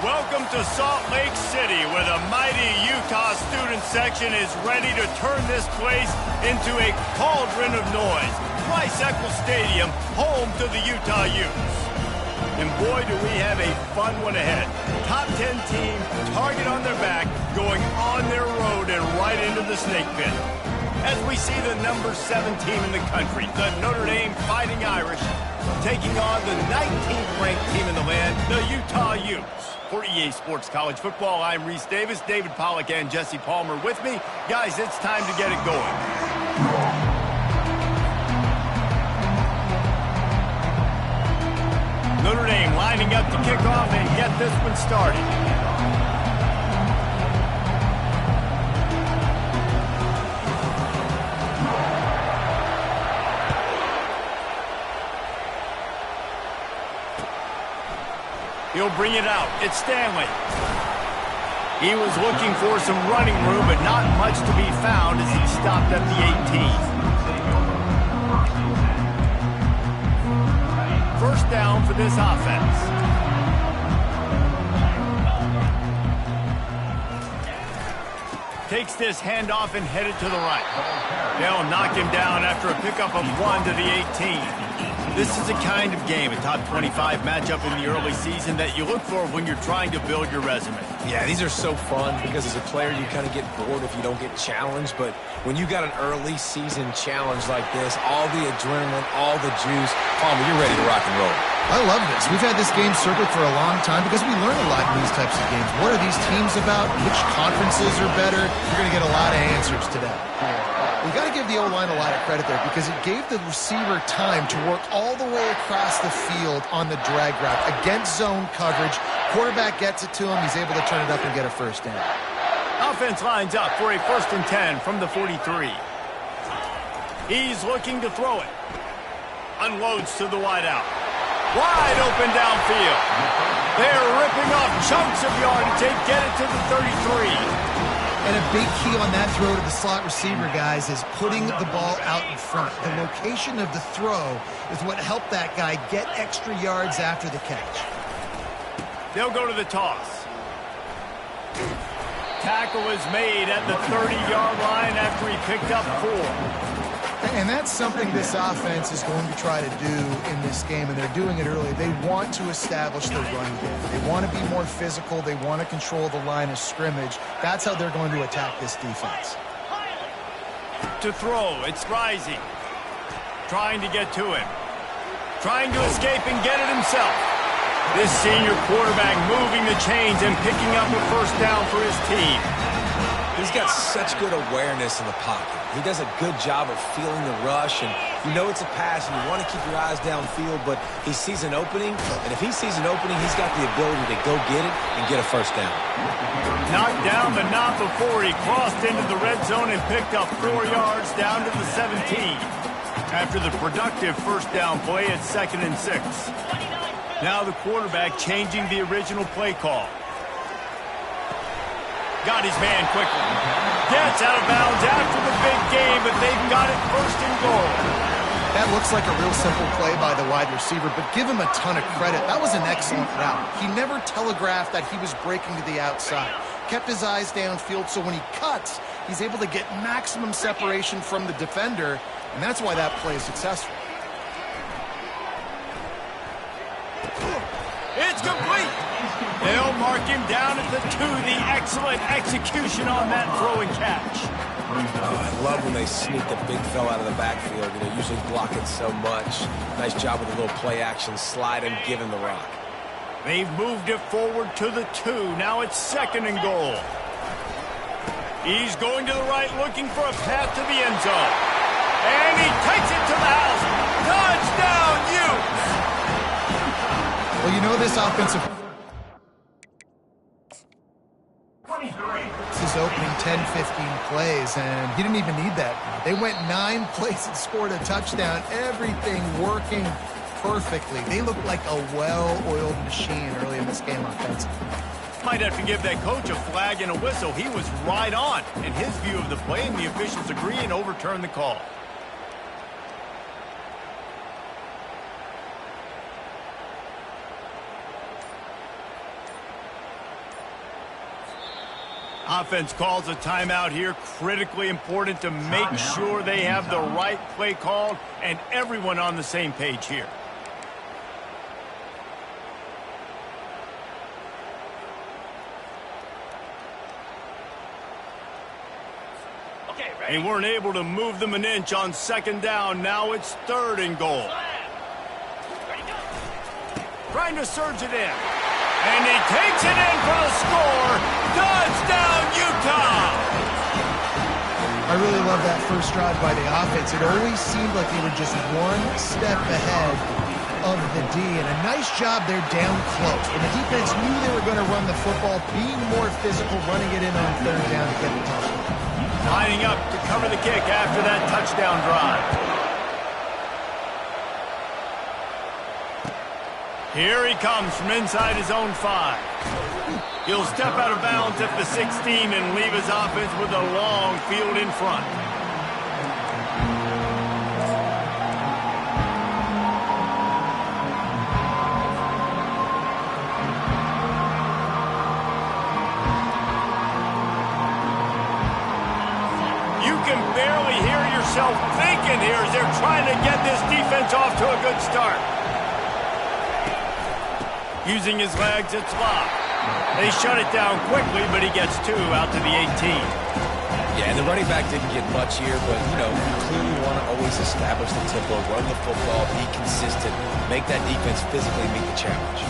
Welcome to Salt Lake City, where the mighty Utah student section is ready to turn this place into a cauldron of noise. Rice-Eccles Stadium, home to the Utah Utes. And boy, do we have a fun one ahead. Top 10 team, target on their back, going on their road and right into the snake pit. As we see the number 7 team in the country, the Notre Dame Fighting Irish, taking on the 19th ranked team in the land, the Utah Utes. For EA Sports College Football, I'm Reese Davis, David Pollack, and Jesse Palmer with me. Guys, it's time to get it going. Notre Dame lining up to kick off and get this one started. He'll bring it out. It's Stanley. He was looking for some running room, but not much to be found as he stopped at the 18. First down for this offense. Takes this handoff and headed to the right. They'll knock him down after a pickup of 1 to the 18. This is a kind of game, a top 25 matchup in the early season that you look for when you're trying to build your resume. Yeah, these are so fun because as a player you kind of get bored if you don't get challenged, but when you got an early season challenge like this, all the adrenaline, all the juice, Palmer, you're ready to rock and roll. I love this. We've had this game circled for a long time because we learn a lot in these types of games. What are these teams about? Which conferences are better? You're going to get a lot of answers today. We got to give the O-line a lot of credit there because it gave the receiver time to work all the way across the field on the drag route against zone coverage. Quarterback gets it to him. He's able to turn it up and get a first down. Offense lines up for a 1st and 10 from the 43. He's looking to throw it. Unloads to the wideout. Wide open downfield. They're ripping off chunks of yardage. They get it to the 33. And a big key on that throw to the slot receiver, guys, is putting the ball out in front. The location of the throw is what helped that guy get extra yards after the catch. They'll go to the toss. Tackle is made at the 30-yard line after he picked up 4. And that's something this offense is going to try to do in this game, and they're doing it early. They want to establish the run game. They want to be more physical. They want to control the line of scrimmage. That's how they're going to attack this defense. To throw, it's Rising. Trying to get to him. Trying to escape and get it himself. This senior quarterback moving the chains and picking up a first down for his team. He's got such good awareness in the pocket. He does a good job of feeling the rush, and you know it's a pass, and you want to keep your eyes downfield, but he sees an opening, and if he sees an opening, he's got the ability to go get it and get a first down. Knocked down, but not before he crossed into the red zone and picked up 4 yards down to the 17. After the productive first down play at 2nd and 6. Now the quarterback changing the original play call. Got his man quickly. Gets out of bounds after the big game, but they've got it 1st and goal. That looks like a real simple play by the wide receiver, but give him a ton of credit. That was an excellent route. He never telegraphed that he was breaking to the outside. Kept his eyes downfield, so when he cuts, he's able to get maximum separation from the defender, and that's why that play is successful. It's complete. They'll mark him down at the 2. The excellent execution on that throw and catch. I love when they sneak the big fella out of the backfield. You know, usually block it so much. Nice job with a little play action, slide and give him the rock. They've moved it forward to the 2. Now it's 2nd and goal. He's going to the right, looking for a path to the end zone. And he takes it to the house. Touchdown, Utes! Well, you know this offensive... This is opening 10-15 plays, and he didn't even need that. They went 9 plays and scored a touchdown. Everything working perfectly. They look like a well-oiled machine early in this game offensively. Might have to give that coach a flag and a whistle. He was right on in his view of the play, and the officials agree and overturn the call. Offense calls a timeout here. Critically important to make sure they have the right play called and everyone on the same page here. They weren't able to move them an inch on second down. Now it's 3rd and goal. Trying to surge it in. And he takes it in for the score. Touchdown, Utah! I really love that first drive by the offense. It always seemed like they were just one step ahead of the D. And a nice job there down close. When the defense knew they were going to run the football, being more physical, running it in on 3rd down to get the touchdown. Lining up to cover the kick after that touchdown drive. Here he comes from inside his own 5. He'll step out of bounds at the 16 and leave his offense with a long field in front. Barely hear yourself thinking here as they're trying to get this defense off to a good start. Using his legs, it's locked. They shut it down quickly, but he gets 2 out to the 18. Yeah, and the running back didn't get much here, but, you know, you clearly want to always establish the tempo, run the football, be consistent, make that defense physically meet the challenge.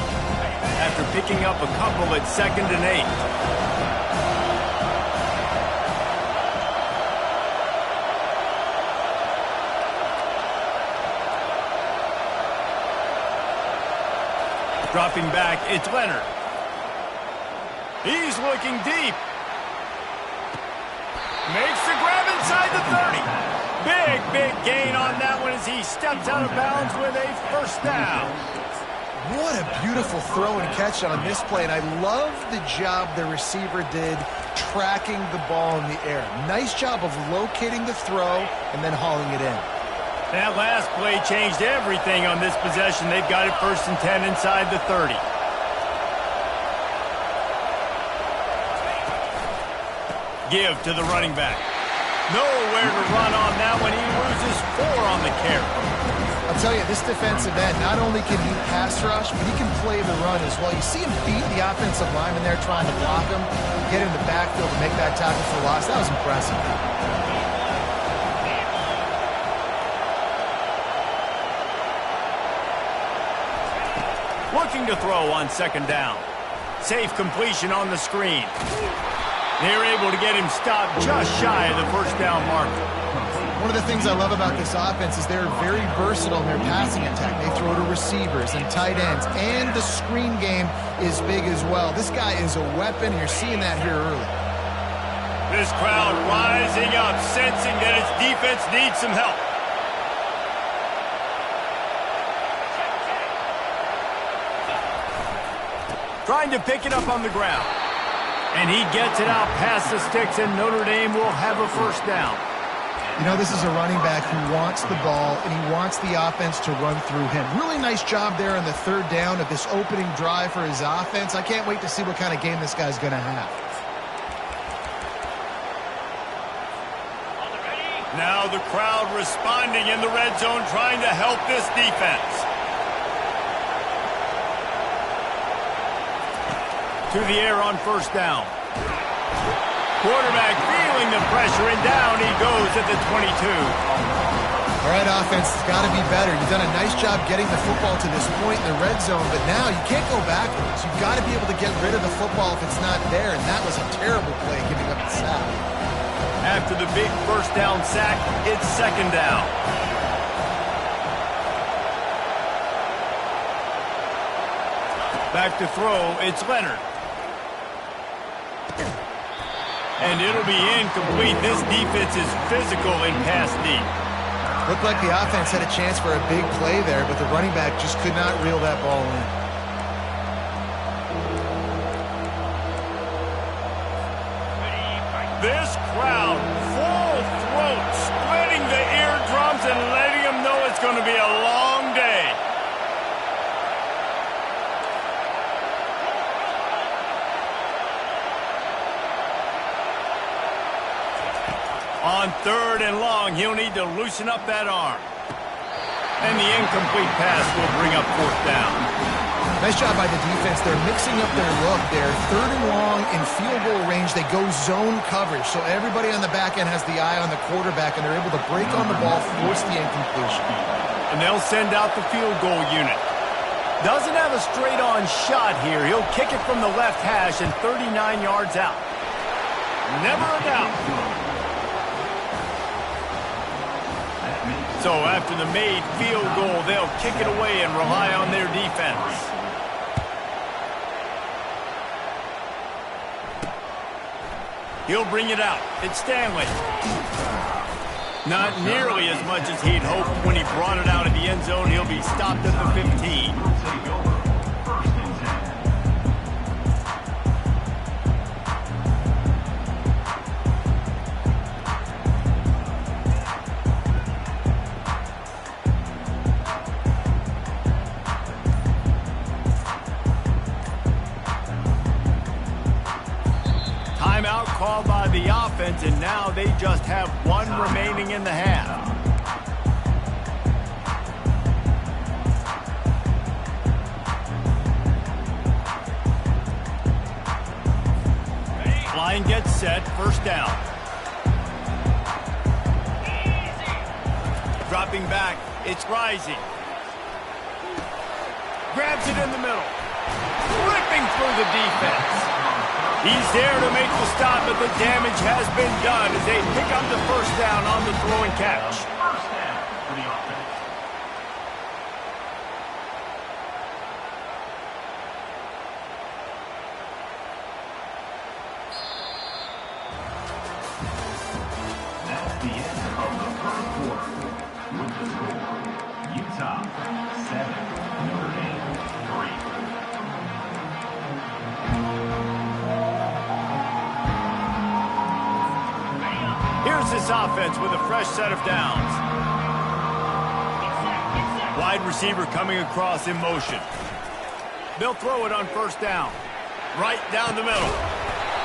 After picking up a couple at 2nd and 8. Dropping back, it's Leonard. He's looking deep. Makes the grab inside the 30. Big gain on that one as he steps out of bounds with a 1st down. What a beautiful throw and catch on this play, and I love the job the receiver did tracking the ball in the air. Nice job of locating the throw and then hauling it in. That last play changed everything on this possession. They've got it 1st and 10 inside the 30. Give to the running back. Nowhere to run on that one. He loses 4 on the carry. I'll tell you, this defensive end, not only can he pass rush, but he can play the run as well. You see him beat the offensive lineman there trying to block him, get in the backfield to make that tackle for loss. That was impressive. Looking to throw on 2nd down. Safe completion on the screen. They're able to get him stopped just shy of the 1st down marker. One of the things I love about this offense is they're very versatile in their passing attack. They throw to receivers and tight ends, and the screen game is big as well. This guy is a weapon, and you're seeing that here early. This crowd rising up, sensing that its defense needs some help. Trying to pick it up on the ground. And he gets it out past the sticks, and Notre Dame will have a 1st down. You know, this is a running back who wants the ball, and he wants the offense to run through him. Really nice job there on the 3rd down of this opening drive for his offense. I can't wait to see what kind of game this guy's going to have. Now the crowd responding in the red zone, trying to help this defense. To the air on 1st down. Quarterback feeling the pressure, and down he goes at the 22. All right, offense, it's got to be better. You've done a nice job getting the football to this point in the red zone, but now you can't go backwards. You've got to be able to get rid of the football if it's not there, and that was a terrible play, giving up the sack. After the big 1st down sack, it's 2nd down. Back to throw, it's Leonard. And it'll be incomplete. This defense is physical in pass deep. Looked like the offense had a chance for a big play there, but the running back just could not reel that ball in. This crowd, full throat, splitting the eardrums and letting them know it's going to be a long day. On 3rd and long, he'll need to loosen up that arm. And the incomplete pass will bring up 4th down. Nice job by the defense. They're mixing up their look there. 3rd and long in field goal range. They go zone coverage. So everybody on the back end has the eye on the quarterback, and they're able to break on the ball, force the incompletion. And they'll send out the field goal unit. Doesn't have a straight-on shot here. He'll kick it from the left hash and 39 yards out. Never a doubt. So after the made field goal, they'll kick it away and rely on their defense. He'll bring it out. It's Stanley. Not nearly as much as he'd hoped when he brought it out of the end zone. He'll be stopped at the 15. Timeout called by the offense, and now they just have one remaining in the half. Line gets set, 1st down. Dropping back, it's Rising. Grabs it in the middle. Ripping through the defense. He's there to make the stop, but the damage has been done as they pick up the 1st down on the throw and catch. First down for the offense. That's the end of the 1st quarter. With the score, Utah 7, Notre Dame 3. Here's this offense with a fresh set of downs. Wide receiver coming across in motion. They'll throw it on 1st down. Right down the middle.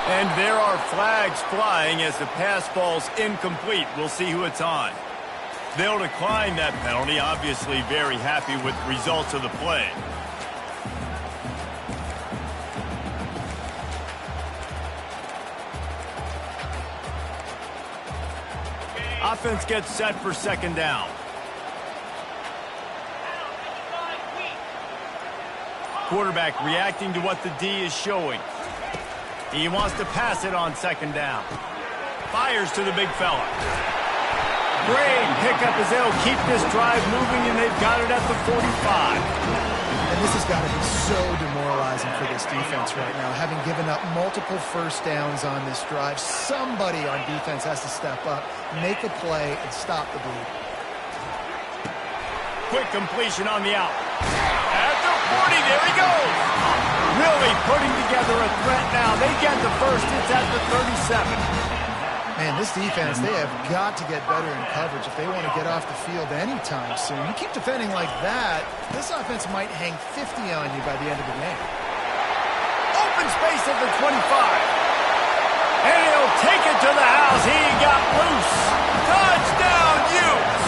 And there are flags flying as the pass falls incomplete. We'll see who it's on. They'll decline that penalty, obviously very happy with the results of the play. Offense gets set for 2nd down. Quarterback reacting to what the D is showing. He wants to pass it on 2nd down. Fires to the big fella. Great pickup as they'll keep this drive moving, and they've got it at the 45. And this has got to be so demoralizing for this defense right now. Having given up multiple 1st downs on this drive, somebody on defense has to step up, make a play, and stop the bleed. Quick completion on the out. At the 40, there he goes. Really putting together a threat now. They get the 1st. It's at the 37. Man, this defense, they have got to get better in coverage if they want to get off the field anytime soon. You keep defending like that, this offense might hang 50 on you by the end of the game. Open space at the 25. And he'll take it to the house. He got loose. Touchdown, Utes.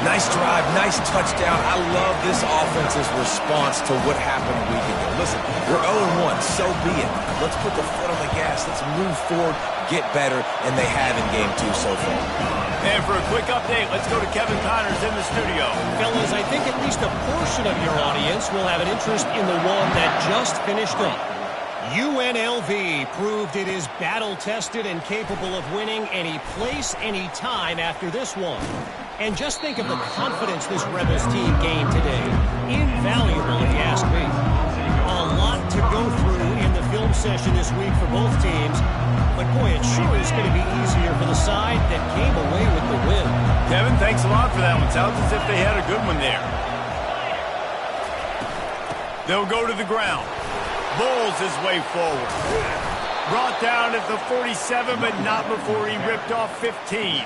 Nice drive, nice touchdown. I love this offense's response to what happened a week ago. Listen, we're 0-1, so be it. Let's put the foot on the gas. Let's move forward, get better, and they have in Game 2 so far. And for a quick update, let's go to Kevin Connors in the studio. Fellas, I think at least a portion of your audience will have an interest in the one that just finished up. UNLV proved it is battle-tested and capable of winning any place, any time after this one. And just think of the confidence this Rebels team gained today. Invaluable, if you ask me. A lot to go through in the film session this week for both teams. But, boy, it sure is going to be easier for the side that came away with the win. Kevin, thanks a lot for that one. Sounds as if they had a good one there. They'll go to the ground. Bowles his way forward. Brought down at the 47, but not before he ripped off 15.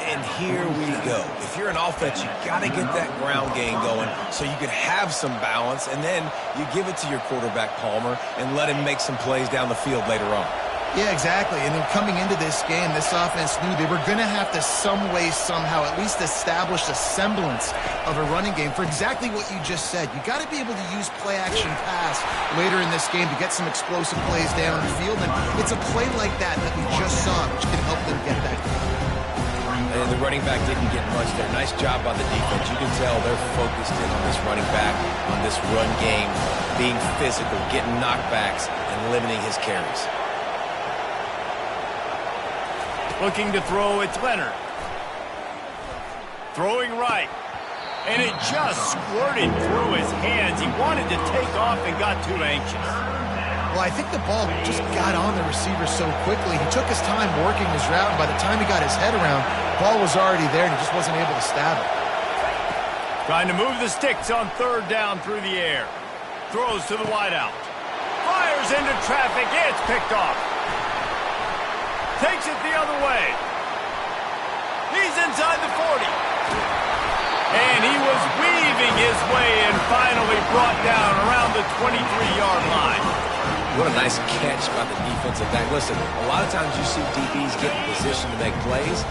And here we go. If you're an offense, you got to get that ground game going so you can have some balance, and then you give it to your quarterback, Palmer, and let him make some plays down the field later on. Yeah, exactly. And then coming into this game, this offense knew they were going to have to some way, somehow, at least establish a semblance of a running game for exactly what you just said. You got to be able to use play-action pass later in this game to get some explosive plays down the field. And it's a play like that that we just saw, which can help them get that goal. And the running back didn't get much there. Nice job by the defense. You can tell they're focused in on this running back, on this run game, being physical, getting knockbacks, and limiting his carries. Looking to throw, it's Leonard. Throwing right. And it just squirted through his hands. He wanted to take off and got too anxious. Well, I think the ball just got on the receiver so quickly. He took his time working his route, and by the time he got his head around, the ball was already there, and he just wasn't able to stab it. Trying to move the sticks on third down through the air. Throws to the wideout. Fires into traffic. It's picked off. Takes it the other way. He's inside the 40. And he was weaving his way and finally brought down around the 23-yard line. What a nice catch by the defensive back. Listen, a lot of times you see DBs get in position to make plays,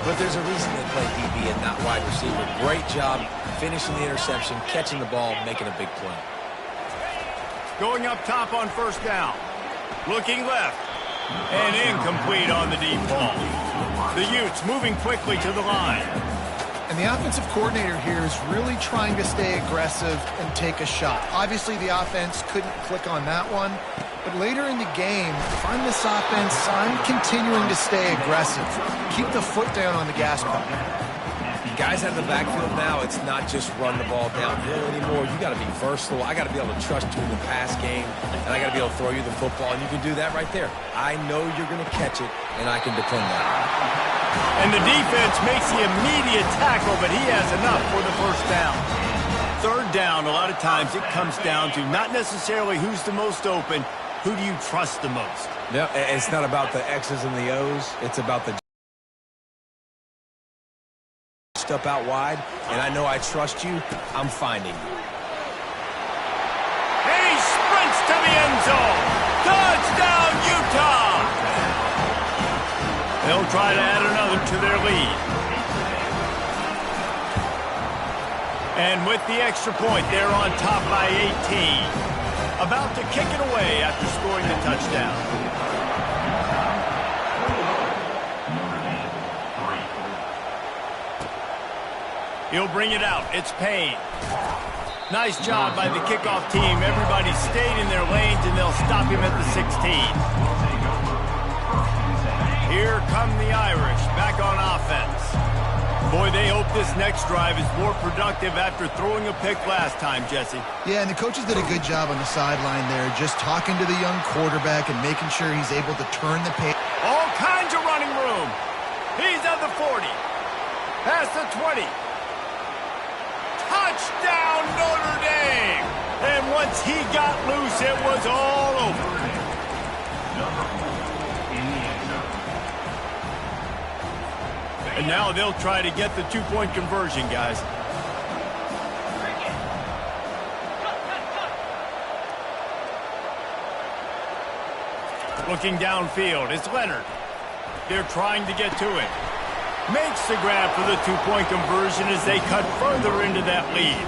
but there's a reason they play DB and not wide receiver. Great job finishing the interception, catching the ball, making a big play. Going up top on first down. Looking left. And incomplete on the deep ball. The Utes moving quickly to the line. And the offensive coordinator here is really trying to stay aggressive and take a shot. Obviously, the offense couldn't click on that one. But later in the game, if I'm this offense, I'm continuing to stay aggressive. Keep the foot down on the gas pedal. Guys out of the backfield now, it's not just run the ball downhill anymore. You got to be versatile. I got to be able to trust you in the pass game, and I got to be able to throw you the football, and you can do that right there. I know you're going to catch it, and I can depend on it. And the defense makes the immediate tackle, but he has enough for the first down. Third down, a lot of times it comes down to not necessarily who's the most open, who do you trust the most? No, it's not about the X's and the O's. It's about the up out wide, and I know I trust you. I'm finding you. And he sprints to the end zone. Touchdown, Utah! They'll try to add another to their lead. And with the extra point, they're on top by 18. About to kick it away after scoring the touchdown. He'll bring it out. It's Payne. Nice job by the kickoff team. Everybody stayed in their lanes, and they'll stop him at the 16. Here come the Irish, back on offense. Boy, they hope this next drive is more productive after throwing a pick last time, Jesse. Yeah, and the coaches did a good job on the sideline there, just talking to the young quarterback and making sure he's able to turn the pace. All kinds of running room. He's at the 40. Past the 20. Touchdown, Notre Dame! And once he got loose, it was all over. And now they'll try to get the two-point conversion, guys. Looking downfield, it's Leonard. They're trying to get to it. Makes the grab for the two-point conversion as they cut further into that lead.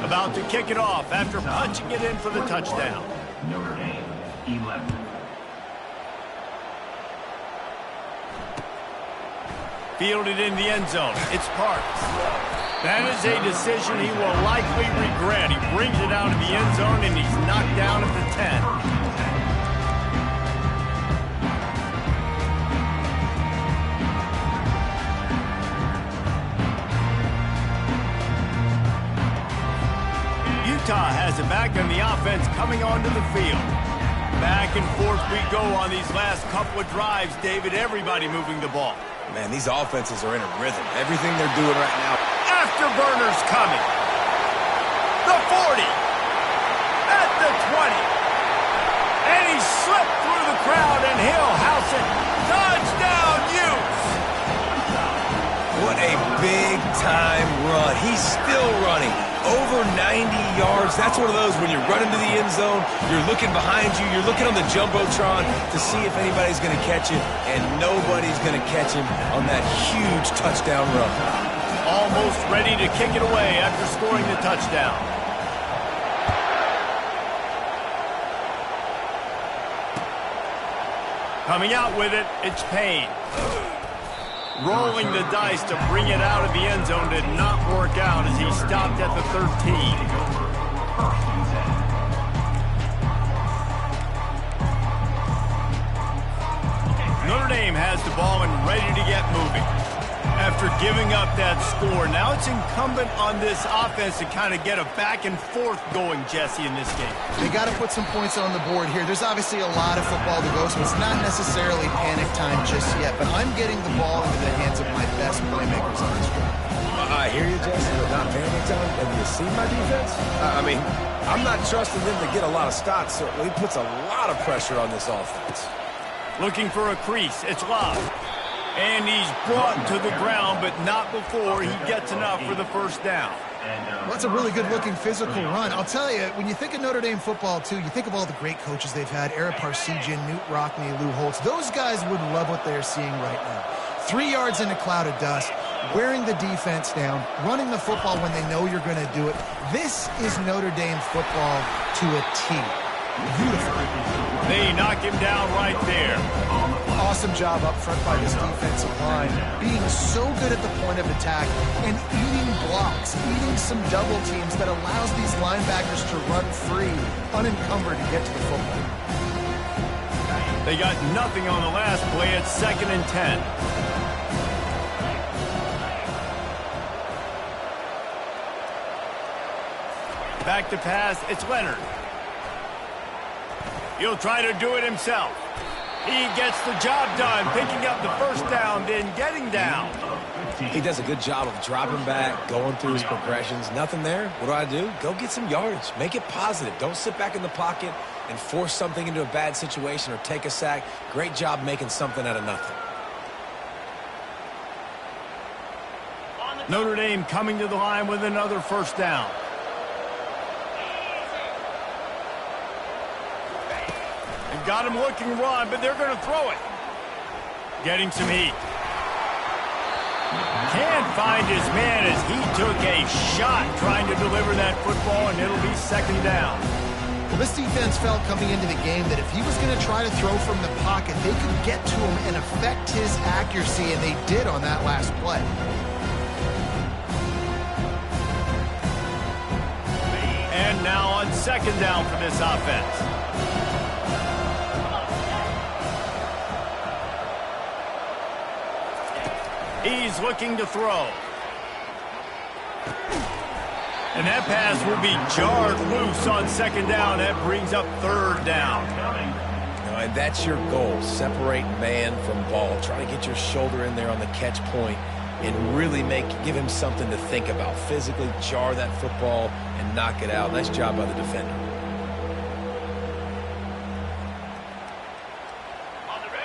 About to kick it off after punching it in for the touchdown. Notre Dame, 11. Fielded in the end zone. It's Parks. That is a decision he will likely regret. He brings it out of the end zone, and he's knocked down at the 10. Utah has it back on the offense coming onto the field. Back and forth we go on these last couple of drives, David. Everybody moving the ball. Man, these offenses are in a rhythm. Everything they're doing right now. Afterburners coming. The 40. At the 20. And he slipped through the crowd, and he'll house it. Touchdown, Utes! What a big-time run. He's still running. over 90 yards. That's one of those when you're running to the end zone, you're looking behind you, you're looking on the Jumbotron to see if anybody's going to catch it, and nobody's going to catch him on that huge touchdown run. Almost ready to kick it away after scoring the touchdown. Coming out with it, it's Payne. Rolling the dice to bring it out of the end zone did not work out as he stopped at the 13. Notre Dame has the ball and ready to get moving. After giving up that score, now it's incumbent on this offense to kind of get a back and forth going, Jesse, in this game. They got to put some points on the board here. There's obviously a lot of football to go, so it's not necessarily panic time just yet, but I'm getting the ball into the hands of my best playmakers on this drive. I hear you, Jesse, but not panic time. Have you seen my defense? I mean, I'm not trusting them to get a lot of stops, so he puts a lot of pressure on this offense. Looking for a crease. It's Love. And he's brought to the ground, but not before he gets enough for the first down. Well, that's a really good-looking physical run. I'll tell you, when you think of Notre Dame football, too, you think of all the great coaches they've had, Ara Parseghian, Newt Rockne, Lou Holtz. Those guys would love what they're seeing right now. 3 yards in a cloud of dust, wearing the defense down, running the football when they know you're going to do it. This is Notre Dame football to a T. Beautiful. They knock him down right there. Awesome job up front by this defensive line, being so good at the point of attack and eating blocks, eating some double teams that allows these linebackers to run free, unencumbered to get to the football. They got nothing on the last play. It's 2nd and 10. Back to pass. It's Leonard. He'll try to do it himself. He gets the job done, picking up the first down, then getting down. He does a good job of dropping back, going through his progressions. Nothing there. What do? Go get some yardage. Make it positive. Don't sit back in the pocket and force something into a bad situation or take a sack. Great job making something out of nothing. Notre Dame coming to the line with another first down. Got him looking run, but they're going to throw it. Getting some heat. Can't find his man as he took a shot trying to deliver that football, and it'll be 2nd down. Well, this defense felt coming into the game that if he was going to try to throw from the pocket, they could get to him and affect his accuracy, and they did on that last play. And now on 2nd down for this offense. He's looking to throw. And that pass will be jarred loose on 2nd down. That brings up 3rd down. And that's your goal. Separate man from ball. Try to get your shoulder in there on the catch point and really give him something to think about. Physically jar that football and knock it out. Nice job by the defender.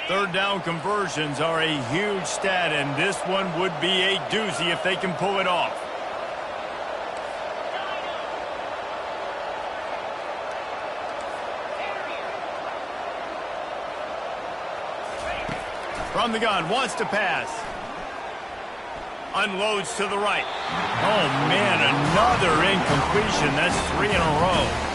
3rd down conversions are a huge stat, and this one would be a doozy if they can pull it off. From the gun, wants to pass. Unloads to the right. Oh, man, another incompletion. That's 3 in a row.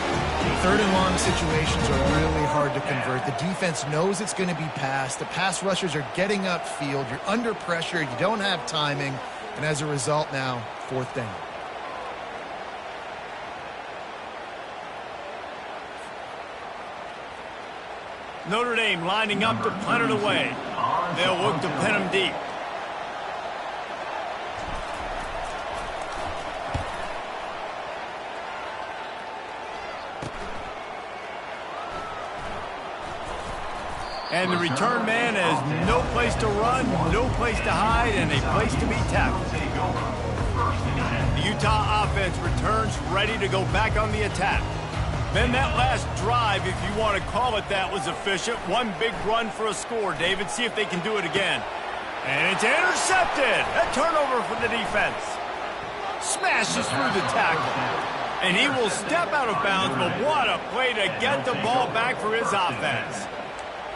3rd and long situations are really hard to convert. The defense knows it's going to be passed. The pass rushers are getting upfield. You're under pressure. You don't have timing. And as a result now, 4th down. Notre Dame lining up to punt it away. They'll look to pin him deep. And the return man has no place to run, no place to hide, and a place to be tackled. The Utah offense returns ready to go back on the attack. Then that last drive, if you want to call it that, was efficient. One big run for a score, David. See if they can do it again. And it's intercepted. A turnover for the defense. Smashes through the tackle. And he will step out of bounds, but what a play to get the ball back for his offense.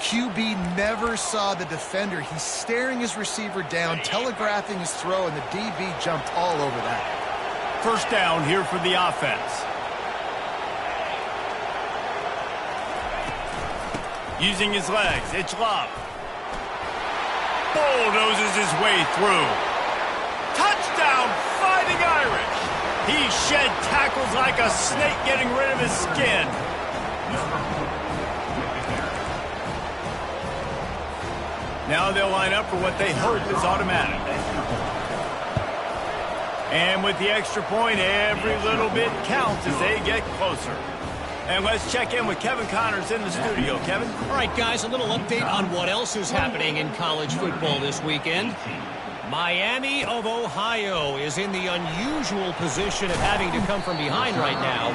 QB never saw the defender. He's staring his receiver down, telegraphing his throw, and the DB jumped all over that. First down here for the offense. Using his legs, it's Love. Bulldozes his way through. Touchdown, Fighting Irish. He shed tackles like a snake getting rid of his skin. Now they'll line up for what they hope is automatic. And with the extra point, every little bit counts as they get closer. And let's check in with Kevin Connors in the studio. Kevin? All right, guys, a little update on what else is happening in college football this weekend. Miami of Ohio is in the unusual position of having to come from behind right now,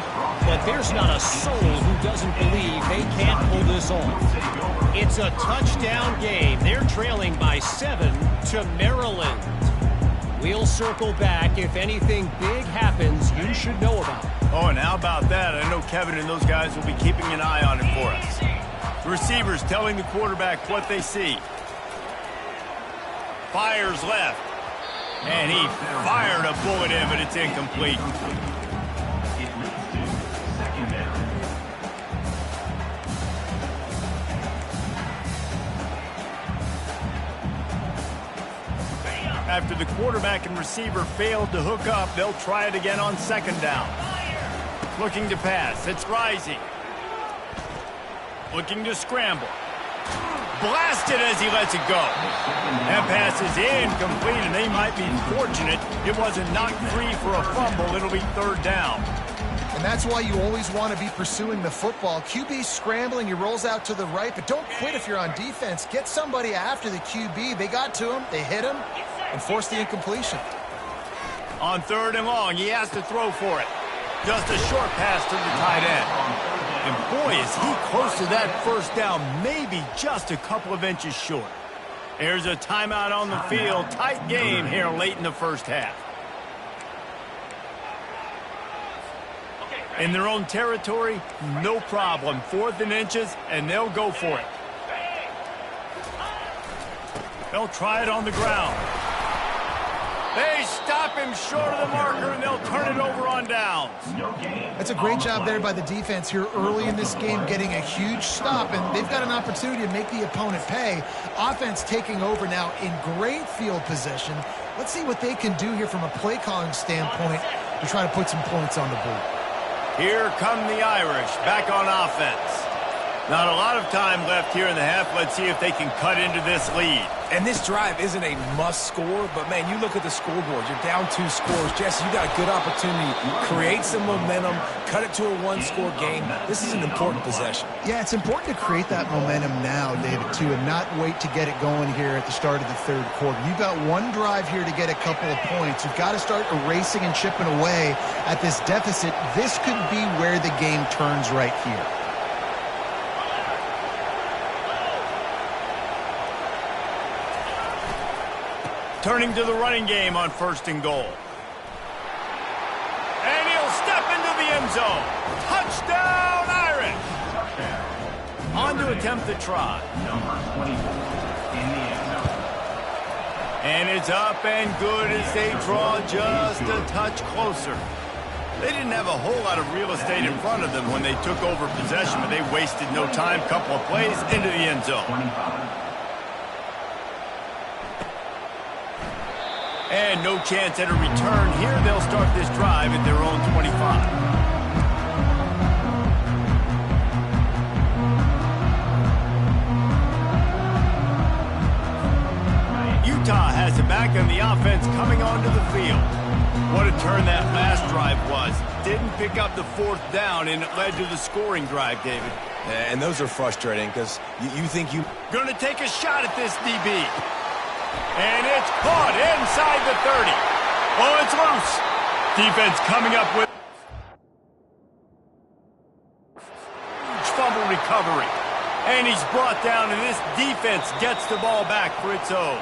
but there's not a soul who doesn't believe they can't pull this off. It's a touchdown game. They're trailing by 7 to Maryland. We'll circle back. If anything big happens, you should know about it. Oh, and how about that? I know Kevin and those guys will be keeping an eye on it for us. The receivers telling the quarterback what they see. Fires left. And he fired a bullet in, but it's incomplete. It leads to second down. After the quarterback and receiver failed to hook up, they'll try it again on second down. Looking to pass. It's Rising. Looking to scramble. Blasted as he lets it go. That pass is incomplete, and they might be fortunate it wasn't knocked free for a fumble. It'll be third down. And that's why you always want to be pursuing the football. QB scrambling, he rolls out to the right, but don't quit if you're on defense. Get somebody after the QB. They got to him, they hit him, and forced the incompletion. On third and long, he has to throw for it. Just a short pass to the tight end. And boy, is he close to that first down, maybe just a couple of inches short. There's a timeout on the field. Tight game here late in the first half. In their own territory, no problem. 4th and inches, and they'll go for it. They'll try it on the ground. They stop him short of the marker, and they'll turn it over on downs. That's a great job there by the defense here early in this game, getting a huge stop, and they've got an opportunity to make the opponent pay. Offense taking over now in great field position. Let's see what they can do here from a play calling standpoint to try to put some points on the board. Here come the Irish, back on offense. Not a lot of time left here in the half. Let's see if they can cut into this lead. And this drive isn't a must score, but, man, you look at the scoreboard. You're down 2 scores. Jesse, you got a good opportunity. Create some momentum. Cut it to a 1-score game. This is an important possession. Yeah, it's important to create that momentum now, David, too, and not wait to get it going here at the start of the third quarter. You've got one drive here to get a couple of points. You've got to start erasing and chipping away at this deficit. This could be where the game turns right here. Turning to the running game on 1st and goal. And he'll step into the end zone. Touchdown, Irish! On to attempt the try. Number 24 in the end zone. And it's up and good as they draw just a touch closer. They didn't have a whole lot of real estate in front of them when they took over possession, but they wasted no time. Couple of plays into the end zone. 25. And no chance at a return here. They'll start this drive at their own 25. Utah has it back on the offense coming onto the field. What a turn that last drive was. Didn't pick up the 4th down, and it led to the scoring drive, David. And those are frustrating because you think you... Gonna take a shot at this DB. And it's caught inside the 30. Oh, it's loose. Defense coming up with huge fumble recovery. And he's brought down, and this defense gets the ball back for its own.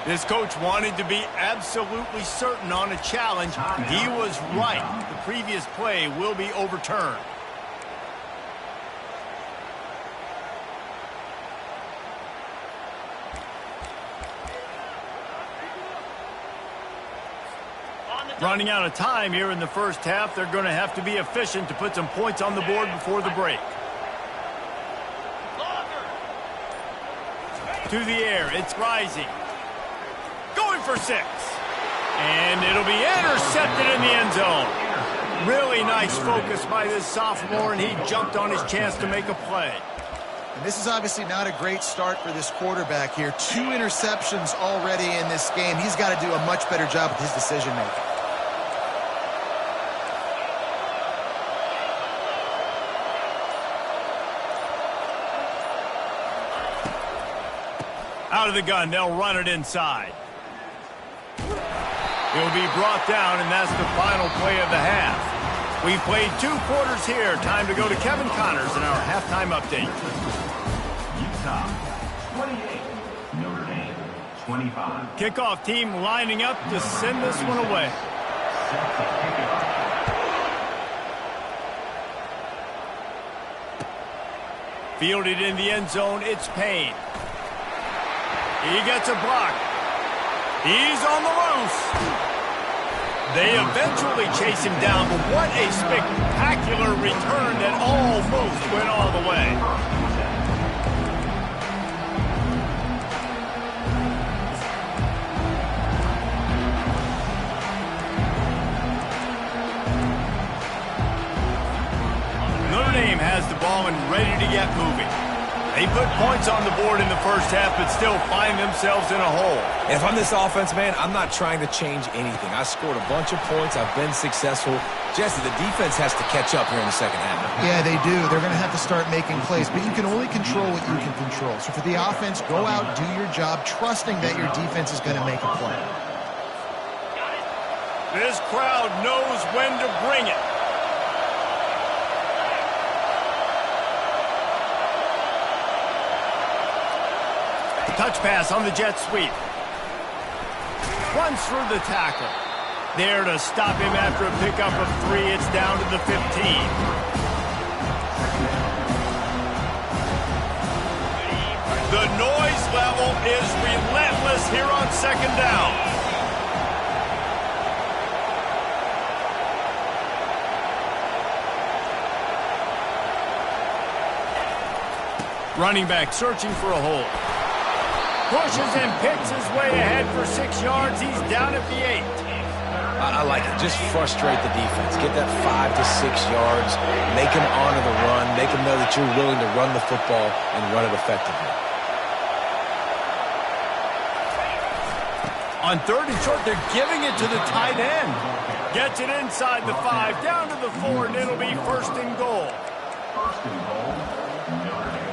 This coach wanted to be absolutely certain on a challenge. He was right. The previous play will be overturned. Running out of time here in the first half. They're going to have to be efficient to put some points on the board before the break. To the air, it's rising. Going for 6. And it'll be intercepted in the end zone. Really nice focus by this sophomore, and he jumped on his chance to make a play. And this is obviously not a great start for this quarterback here. 2 interceptions already in this game. He's got to do a much better job with his decision-making. Out of the gun, they'll run it inside. He'll be brought down, and that's the final play of the half. We've played 2 quarters here. Time to go to Kevin Connors in our halftime update. Utah, 28. Notre Dame, 25. Kickoff team lining up to send this one away. Set to kick it off. Fielded in the end zone, it's Payne. He gets a block. He's on the loose. They eventually chase him down, but what a spectacular return that almost went all the way. Notre Dame has the ball and ready to get moving. They put points on the board in the first half, but still find themselves in a hole. And if I'm this offense, man, I'm not trying to change anything. I scored a bunch of points. I've been successful. Jesse, the defense has to catch up here in the second half. Yeah, they do. They're going to have to start making plays, but you can only control what you can control. So for the offense, go out, do your job, trusting that your defense is going to make a play. This crowd knows when to bring it. Touch pass on the jet sweep. Runs through the tackle. There to stop him after a pickup of 3. It's down to the 15. The noise level is relentless here on second down. Running back searching for a hole. Pushes and picks his way ahead for 6 yards. He's down at the 8. I like it. Just frustrate the defense. Get that 5 to 6 yards. Make them honor the run. Make them know that you're willing to run the football and run it effectively. On 3rd and short, they're giving it to the tight end. Gets it inside the 5, down to the 4, and it'll be 1st and goal. 1st and goal, Notre Dame.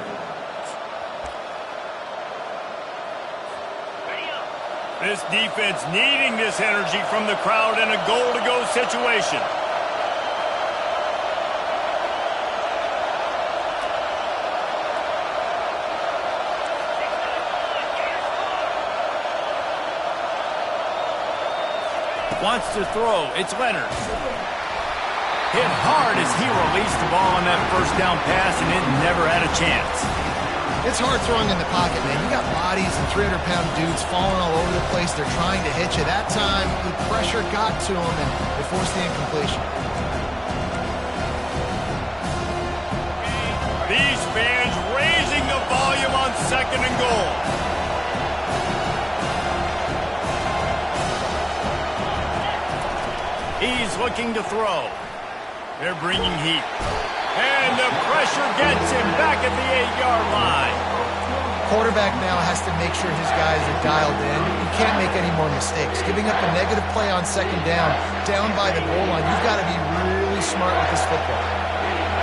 This defense needing this energy from the crowd in a goal-to-go situation. Wants to throw. It's Leonard. Hit hard as he released the ball on that 1st down pass, and it never had a chance. It's hard throwing in the pocket, man. You got bodies and 300-pound dudes falling all over the place. They're trying to hit you. That time, the pressure got to them, and they forced the incompletion. These fans raising the volume on 2nd and goal. He's looking to throw. They're bringing heat. And the pressure gets him back at the 8-yard line. Quarterback now has to make sure his guys are dialed in. You can't make any more mistakes. Giving up a negative play on 2nd down by the goal line, you've got to be really smart with this football.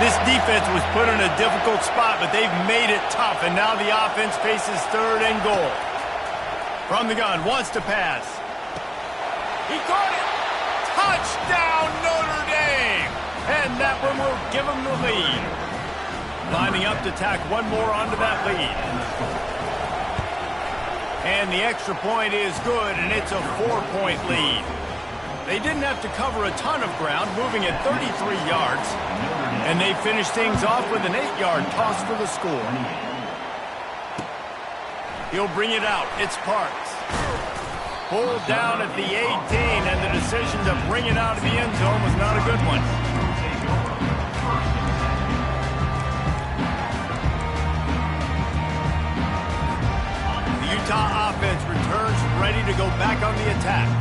This defense was put in a difficult spot, but they've made it tough, and now the offense faces 3rd and goal. From the gun, wants to pass. He caught it. Touchdown, Notre Dame! And that one will give them the lead. Lining up to tack one more onto that lead. And the extra point is good, and it's a 4-point lead. They didn't have to cover a ton of ground, moving at 33 yards. And they finished things off with an 8-yard toss for the score. He'll bring it out. It's Parks. Pulled down at the 18, and the decision to bring it out of the end zone was not a good one. The Utah offense returns ready to go back on the attack.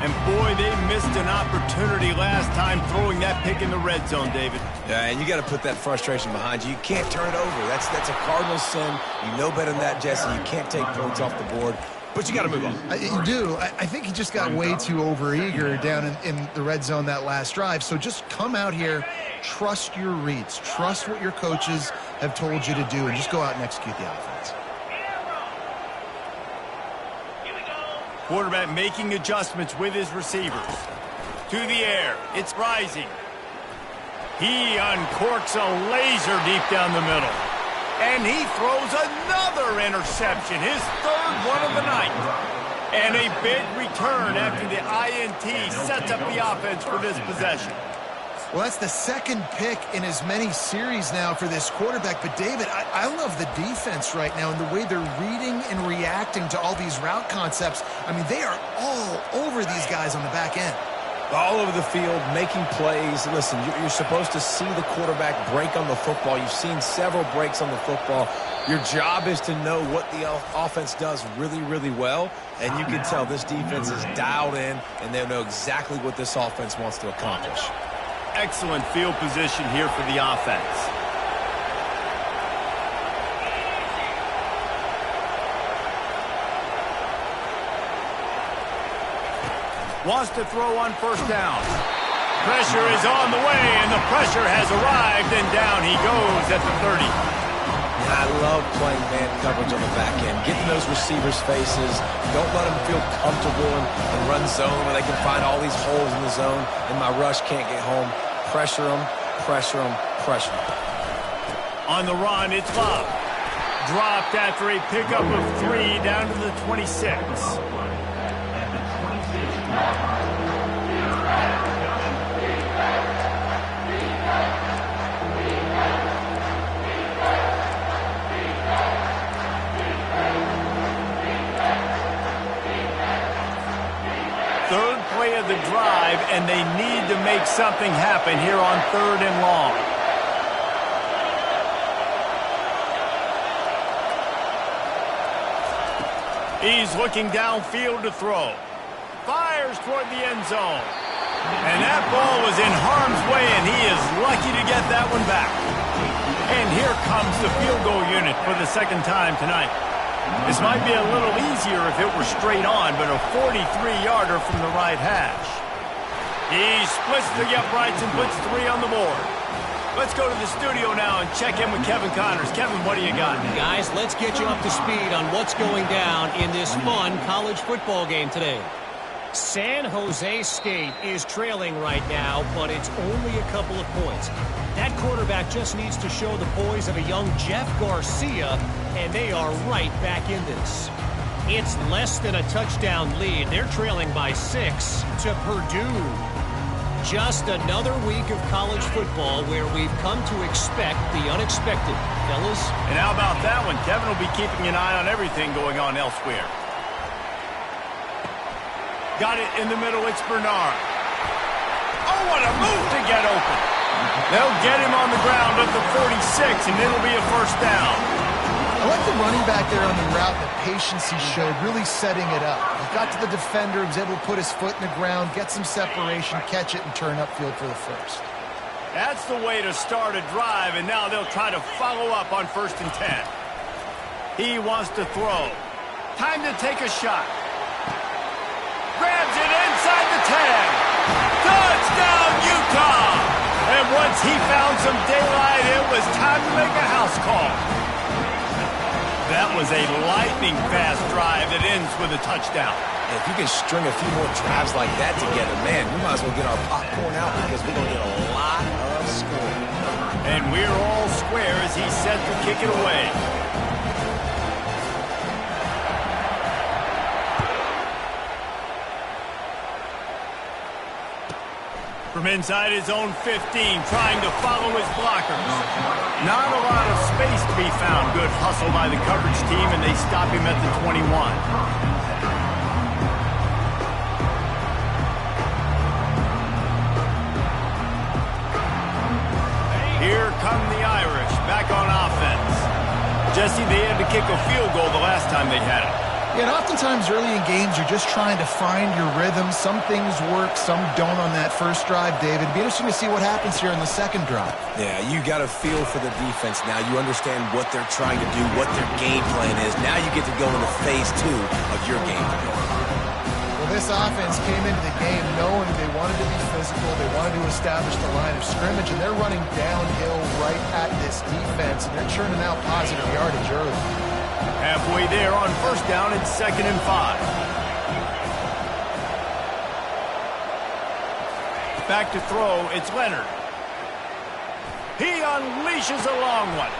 And boy, they missed an opportunity last time throwing that pick in the red zone, David. Yeah, and you got to put that frustration behind you. You can't turn it over. That's a cardinal sin. You know better than that, Jesse. You can't take points off the board. But you got to move on. You do. I think he just got way too overeager down in the red zone that last drive. So just come out here, trust your reads, trust what your coaches have told you to do, and just go out and execute the offense. Quarterback making adjustments with his receivers. To the air. It's rising. He uncorks a laser deep down the middle. And he throws another interception, his third one of the night. And a big return after the INT sets up the offense for this possession. Well, that's the second pick in as many series now for this quarterback. But, David, I love the defense right now and the way they're reading and reacting to all these route concepts. I mean, they are all over these guys on the back end. All over the field, making plays. Listen, you're supposed to see the quarterback break on the football. You've seen several breaks on the football. Your job is to know what the offense does really, really well. And you can tell this defense is dialed in, and they know exactly what this offense wants to accomplish. Excellent field position here for the offense. Wants to throw on first down. Pressure is on the way, and the pressure has arrived, and down he goes at the 30. I love playing man coverage on the back end, getting those receivers' faces. Don't let them feel comfortable and run zone where they can find all these holes in the zone, and my rush can't get home. Pressure them, pressure them, pressure them. On the run, it's Love. Dropped after a pickup of 3 down to the 26. Third play of the drive, and they need to make something happen here on 3rd and long. He's looking downfield to throw. Fires toward the end zone. And that ball was in harm's way, and he is lucky to get that one back. And here comes the field goal unit for the second time tonight. This might be a little easier if it were straight on, but a 43-yarder from the right hash. He splits the uprights and puts 3 on the board. Let's go to the studio now and check in with Kevin Connors. Kevin, what do you got? Guys, let's get you up to speed on what's going down in this fun college football game today. San Jose State is trailing right now, but it's only a couple of points. That quarterback just needs to show the poise of a young Jeff Garcia, and they are right back in this. It's less than a touchdown lead. They're trailing by 6 to Purdue. Just another week of college football where we've come to expect the unexpected, fellas. And how about that one? Kevin will be keeping an eye on everything going on elsewhere. Got it in the middle. It's Bernard. Oh, what a move to get open. They'll get him on the ground at the 46, and it'll be a first down. I like the running back there on the route, the patience he showed, really setting it up. He got to the defender, was able to put his foot in the ground, get some separation, catch it, and turn upfield for the first. That's the way to start a drive, and now they'll try to follow up on 1st and 10. He wants to throw. Time to take a shot. Grabs it inside the 10. Touchdown, Utah! And once he found some daylight, it was time to make a house call. That was a lightning-fast drive that ends with a touchdown. If you can string a few more drives like that together, man, we might as well get our popcorn out because we're going to get a lot of scoring. And we're all square as he's set to kick it away. From inside his own 15, trying to follow his blockers. Not a lot of space to be found. Good hustle by the coverage team, and they stop him at the 21. Here come the Irish, back on offense. Jesse, they had to kick a field goal the last time they had it. Yeah, and oftentimes early in games, you're just trying to find your rhythm. Some things work, some don't on that first drive, David. It'd be interesting to see what happens here in the second drive. Yeah, you got a feel for the defense now. You understand what they're trying to do, what their game plan is. Now you get to go into phase 2 of your game plan. Well, this offense came into the game knowing they wanted to be physical, they wanted to establish the line of scrimmage, and they're running downhill right at this defense, and they're churning out positive yardage early. Halfway there on first down, it's 2nd and 5. Back to throw, it's Leonard. He unleashes a long one.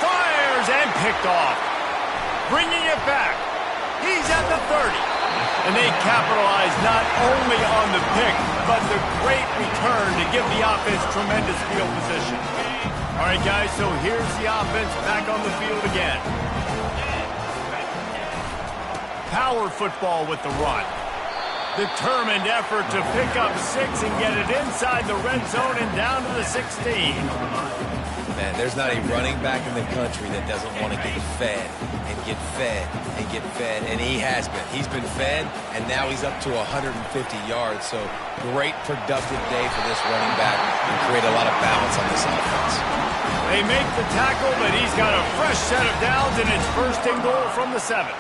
Fires and picked off. Bringing it back. He's at the 30. And they capitalize not only on the pick, but the great return to give the offense tremendous field position. All right, guys, so here's the offense back on the field again. Power football with the run. Determined effort to pick up 6 and get it inside the red zone and down to the 16. Man, there's not a running back in the country that doesn't want to get fed and get fed and get fed, and he has been. He's been fed, and now he's up to 150 yards, so great productive day for this running back and create a lot of balance on this offense. They make the tackle, but he's got a fresh set of downs, and it's 1st and goal from the 7.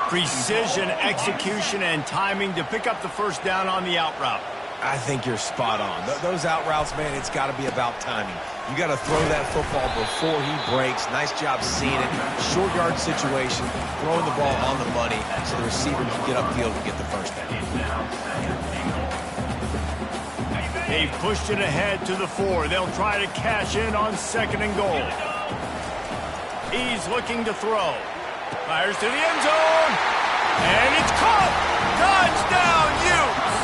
Precision, execution, and timing to pick up the first down on the out route. I think you're spot on. Those out routes, man, it's got to be about timing. You got to throw that football before he breaks. Nice job seeing it. Short yard situation, throwing the ball on the money so the receiver can get upfield and get the first down. They've pushed it ahead to the 4. They'll try to cash in on 2nd and goal. He's looking to throw. Fires to the end zone. And it's caught. Touchdown, Utes.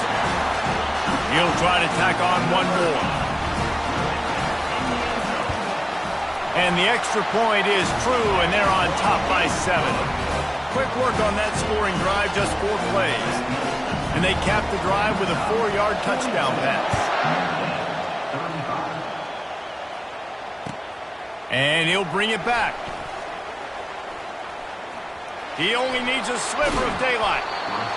He'll try to tack on one more. And the extra point is true, and they're on top by 7. Quick work on that scoring drive, just 4 plays. And they cap the drive with a 4-yard touchdown pass. And he'll bring it back. He only needs a sliver of daylight.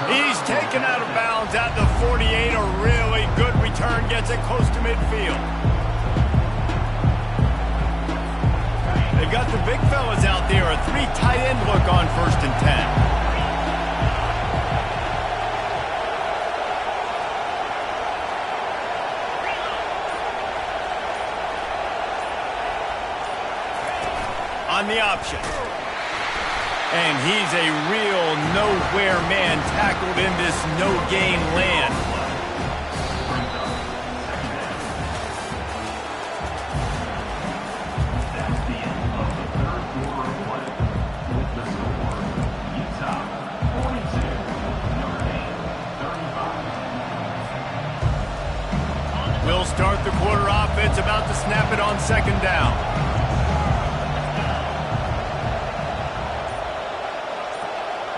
He's taken out of bounds at the 48. A really good return gets it close to midfield. They've got the big fellas out there. A 3 tight end look on 1st and 10. On the option. And he's a real nowhere man tackled in this no-gain land. That's the end of the 3rd quarter of play. With the score, Utah 42, Notre Dame 35. We'll start the quarter offense, about to snap it on 2nd down.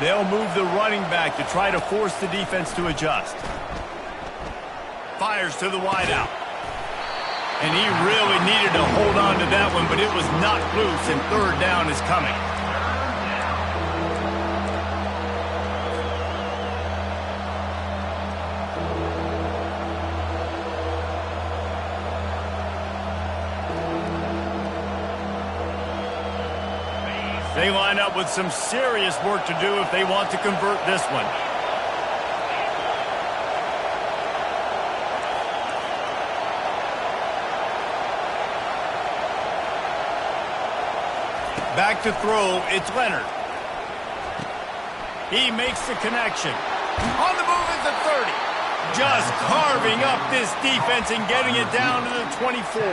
They'll move the running back to try to force the defense to adjust. Fires to the wideout. And he really needed to hold on to that one, but it was knocked loose, and 3rd down is coming. They line up with some serious work to do if they want to convert this one. Back to throw, it's Leonard. He makes the connection. On the move is the 30. Just carving up this defense and getting it down to the 24.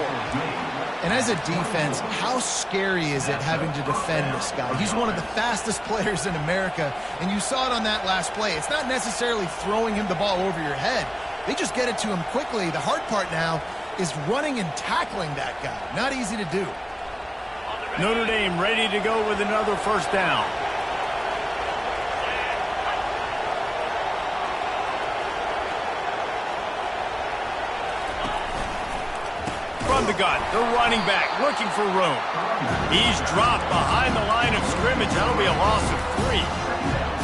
And as a defense, how scary is it having to defend this guy? He's one of the fastest players in America, and you saw it on that last play. It's not necessarily throwing him the ball over your head. They just get it to him quickly. The hard part now is running and tackling that guy. Not easy to do. Notre Dame ready to go with another first down. From the gun, the running back looking for room. He's dropped behind the line of scrimmage. That'll be a loss of 3.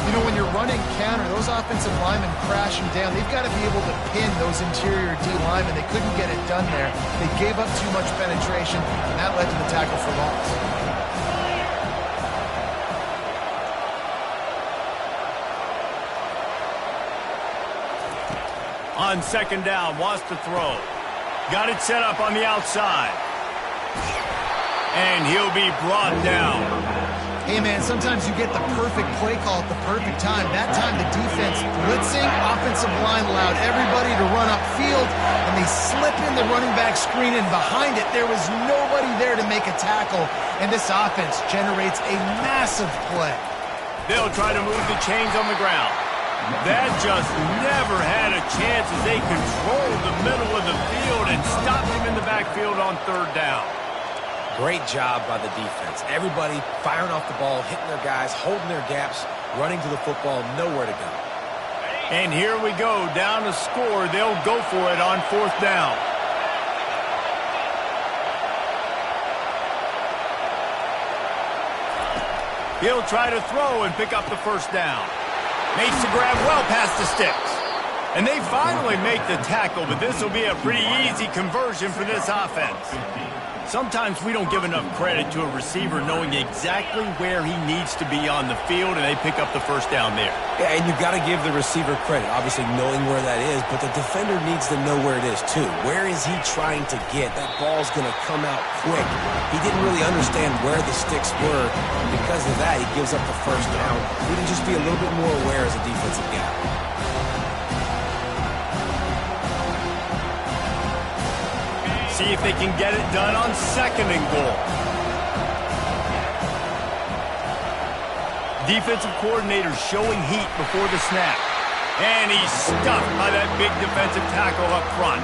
You know, when you're running counter, those offensive linemen crashing down, they've got to be able to pin those interior D linemen. They couldn't get it done there. They gave up too much penetration, and that led to the tackle for loss. On second down, wants to throw. Got it set up on the outside. And he'll be brought down. Hey, man, sometimes you get the perfect play call at the perfect time. That time the defense blitzing, offensive line allowed everybody to run upfield, and they slip in the running back screen, and behind it there was nobody there to make a tackle, and this offense generates a massive play. They'll try to move the chains on the ground. That just never had a chance as they controlled the middle of the field and stopped him in the backfield on third down. Great job by the defense. Everybody firing off the ball, hitting their guys, holding their gaps, running to the football, nowhere to go. And here we go, down to score. They'll go for it on fourth down. He'll try to throw and pick up the first down. Makes the grab well past the sticks. And they finally make the tackle, but this will be a pretty easy conversion for this offense. Sometimes we don't give enough credit to a receiver knowing exactly where he needs to be on the field, and they pick up the first down there. Yeah, and you've got to give the receiver credit, obviously knowing where that is, but the defender needs to know where it is too. Where is he trying to get? That ball's going to come out quick. He didn't really understand where the sticks were, and because of that, he gives up the first down. We can just be a little bit more aware as a defensive guy. See if they can get it done on second and goal. Defensive coordinator showing heat before the snap. And he's stuffed by that big defensive tackle up front.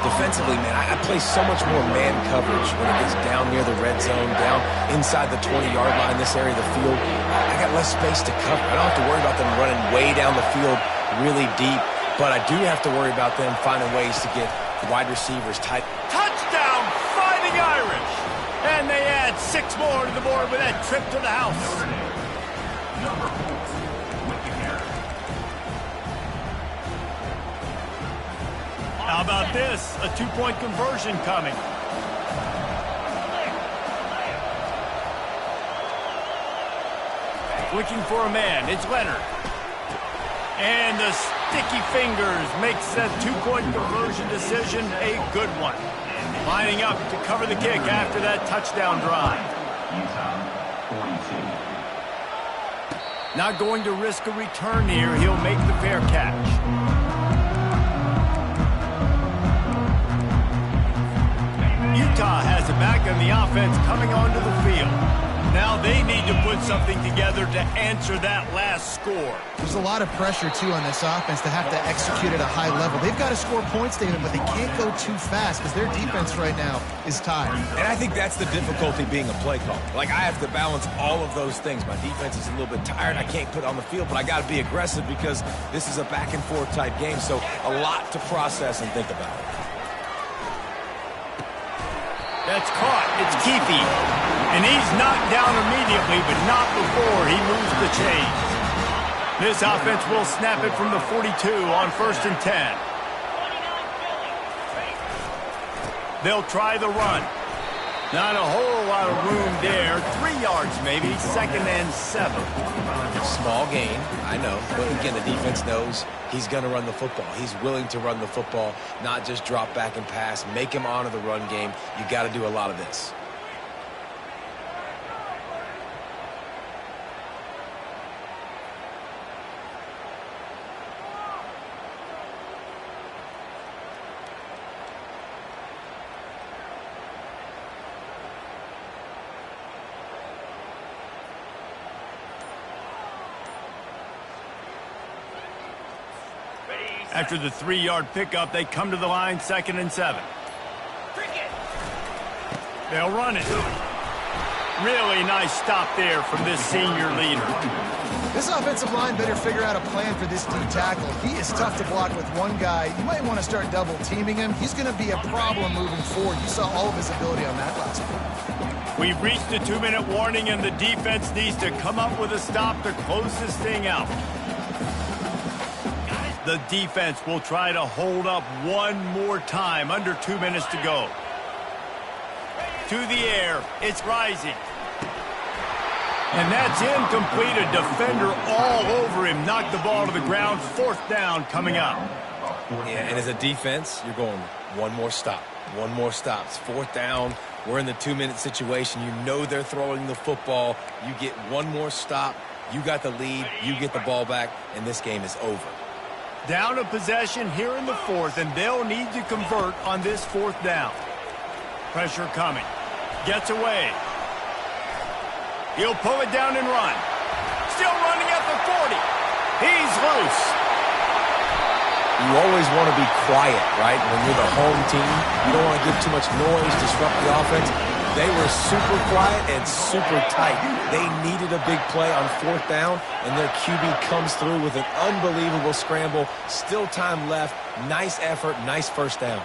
Defensively, man, I play so much more man coverage when it is down near the red zone, down inside the 20-yard line, this area of the field. I got less space to cover. I don't have to worry about them running way down the field really deep, but I do have to worry about them finding ways to get wide receivers tight. Touchdown, Fighting Irish! And they add 6 more to the board with that trip to the house. How about this? A 2-point conversion coming. Looking for a man. It's Leonard. And the sticky fingers makes that 2-point conversion decision a good one. Lining up to cover the kick after that touchdown drive. Not going to risk a return here. He'll make the fair catch. Utah has it back on the offense coming onto the field. Now they need to put something together to answer that last score. There's a lot of pressure, too, on this offense to have to execute at a high level. They've got to score points, David, but they can't go too fast because their defense right now is tired. And I think that's the difficulty being a play caller. Like, I have to balance all of those things. My defense is a little bit tired. I can't put it on the field, but I got to be aggressive because this is a back-and-forth type game, so a lot to process and think about. That's caught. It's Keefe. And he's knocked down immediately, but not before he moves the chains. This offense will snap it from the 42 on 1st and 10. They'll try the run. Not a whole lot of room there. 3 yards maybe. 2nd and 7. Small gain, I know. But again, the defense knows he's going to run the football. He's willing to run the football, not just drop back and pass. Make him honor the run game. You got to do a lot of this. After the 3-yard pickup, they come to the line, 2nd and 7. They'll run it. Really nice stop there from this senior leader. This offensive line better figure out a plan for this D tackle. He is tough to block with one guy. You might want to start double teaming him. He's going to be a problem moving forward. You saw all of his ability on that last one. We've reached the 2-minute warning, and the defense needs to come up with a stop to close this thing out. The defense will try to hold up one more time. Under 2 minutes to go. To the air. It's rising. And that's incomplete. A defender all over him. Knocked the ball to the ground. 4th down coming up. Yeah, and as a defense, you're going one more stop. One more stop. It's 4th down. We're in the 2-minute situation. You know they're throwing the football. You get one more stop. You got the lead. You get the ball back, and this game is over. Down a possession here in the 4th, and they'll need to convert on this 4th down. Pressure coming. Gets away. He'll pull it down and run. Still running at the 40. He's loose. You always want to be quiet, right? When you're the home team, you don't want to give too much noise, disrupt the offense. They were super quiet and super tight. They needed a big play on 4th down, and their QB comes through with an unbelievable scramble. Still time left. Nice effort, nice 1st down.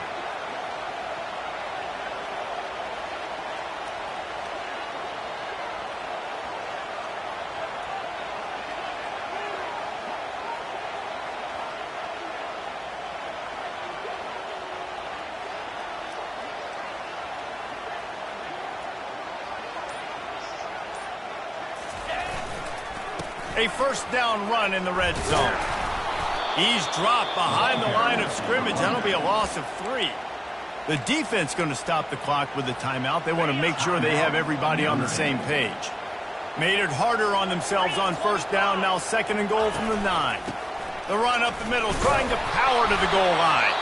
A 1st down run in the red zone. He's dropped behind the line of scrimmage. That'll be a loss of 3. The defense going to stop the clock with the timeout. They want to make sure they have everybody on the same page. Made it harder on themselves on 1st down. Now 2nd and goal from the 9. The run up the middle, trying to power to the goal line.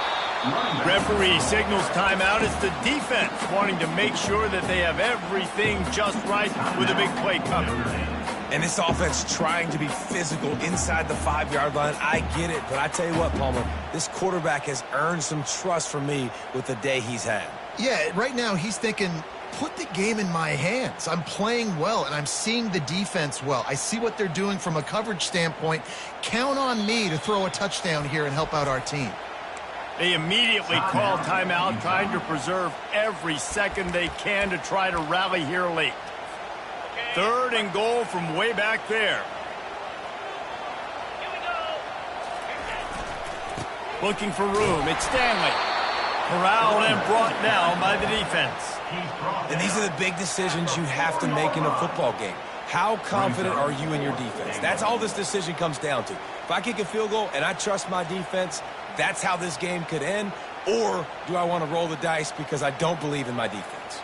Referee signals timeout. It's the defense wanting to make sure that they have everything just right with a big play coming. And this offense trying to be physical inside the 5-yard line. I get it, but I tell you what, Palmer, this quarterback has earned some trust from me with the day he's had. Yeah, right now he's thinking, put the game in my hands. I'm playing well, and I'm seeing the defense well. I see what they're doing from a coverage standpoint. Count on me to throw a touchdown here and help out our team. They immediately call timeout, trying to preserve every second they can to try to rally here late. 3rd and goal from way back there. Looking for room. It's Stanley. Corralled and brought down by the defense. And these are the big decisions you have to make in a football game. How confident are you in your defense? That's all this decision comes down to. If I kick a field goal and I trust my defense, that's how this game could end. Or do I want to roll the dice because I don't believe in my defense?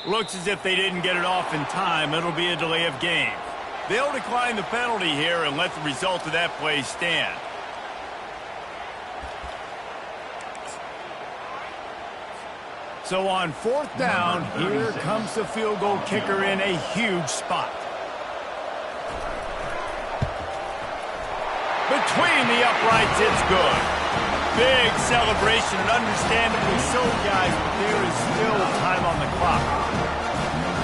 Looks as if they didn't get it off in time. It'll be a delay of game. They'll decline the penalty here and let the result of that play stand. So on 4th down, here comes the field goal kicker in a huge spot. Between the uprights, it's good. Big celebration, and understandably so, guys, but there is still time on the clock.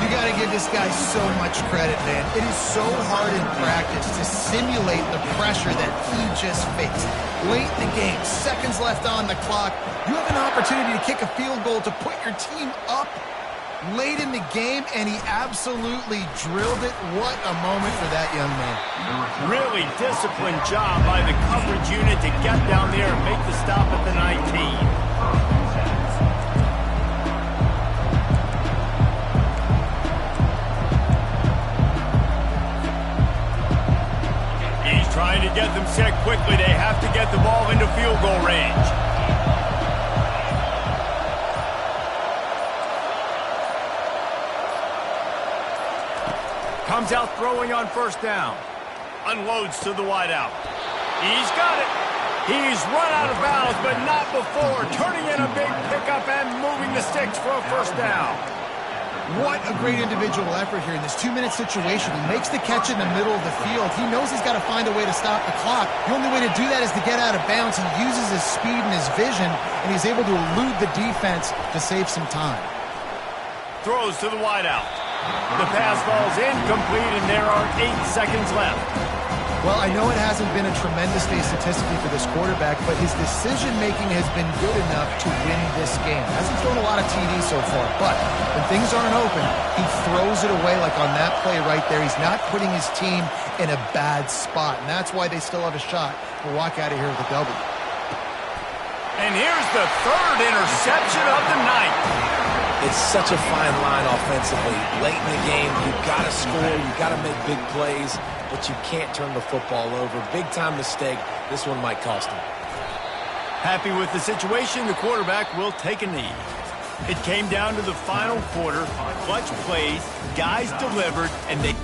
You got to give this guy so much credit, man. It is so hard in practice to simulate the pressure that he just faced. Late in the game, seconds left on the clock, you have an opportunity to kick a field goal to put your team up late in the game, and he absolutely drilled it. What a moment for that young man. Really disciplined job by the coverage unit to get down there and make the stop at the 19. Trying to get them set quickly. They have to get the ball into field goal range. Comes out throwing on first down. Unloads to the wideout. He's got it. He's run out of bounds, but not before. Turning in a big pickup and moving the sticks for a first down. What a great individual effort here in this 2-minute situation. He makes the catch in the middle of the field. He knows he's got to find a way to stop the clock. The only way to do that is to get out of bounds. He uses his speed and his vision, and he's able to elude the defense to save some time. Throws to the wideout. The pass falls incomplete, and there are 8 seconds left. Well, I know it hasn't been a tremendous day statistically for this quarterback, but his decision-making has been good enough to win this game. Hasn't thrown a lot of TDs so far, but when things aren't open, he throws it away like on that play right there. He's not putting his team in a bad spot, and that's why they still have a shot to walk out of here with a W. And here's the third interception of the night. It's such a fine line offensively. Late in the game, you've got to score, you've got to make big plays, but you can't turn the football over. Big-time mistake. This one might cost him. Happy with the situation, the quarterback will take a knee. It came down to the final quarter. Clutch plays, guys delivered, and they...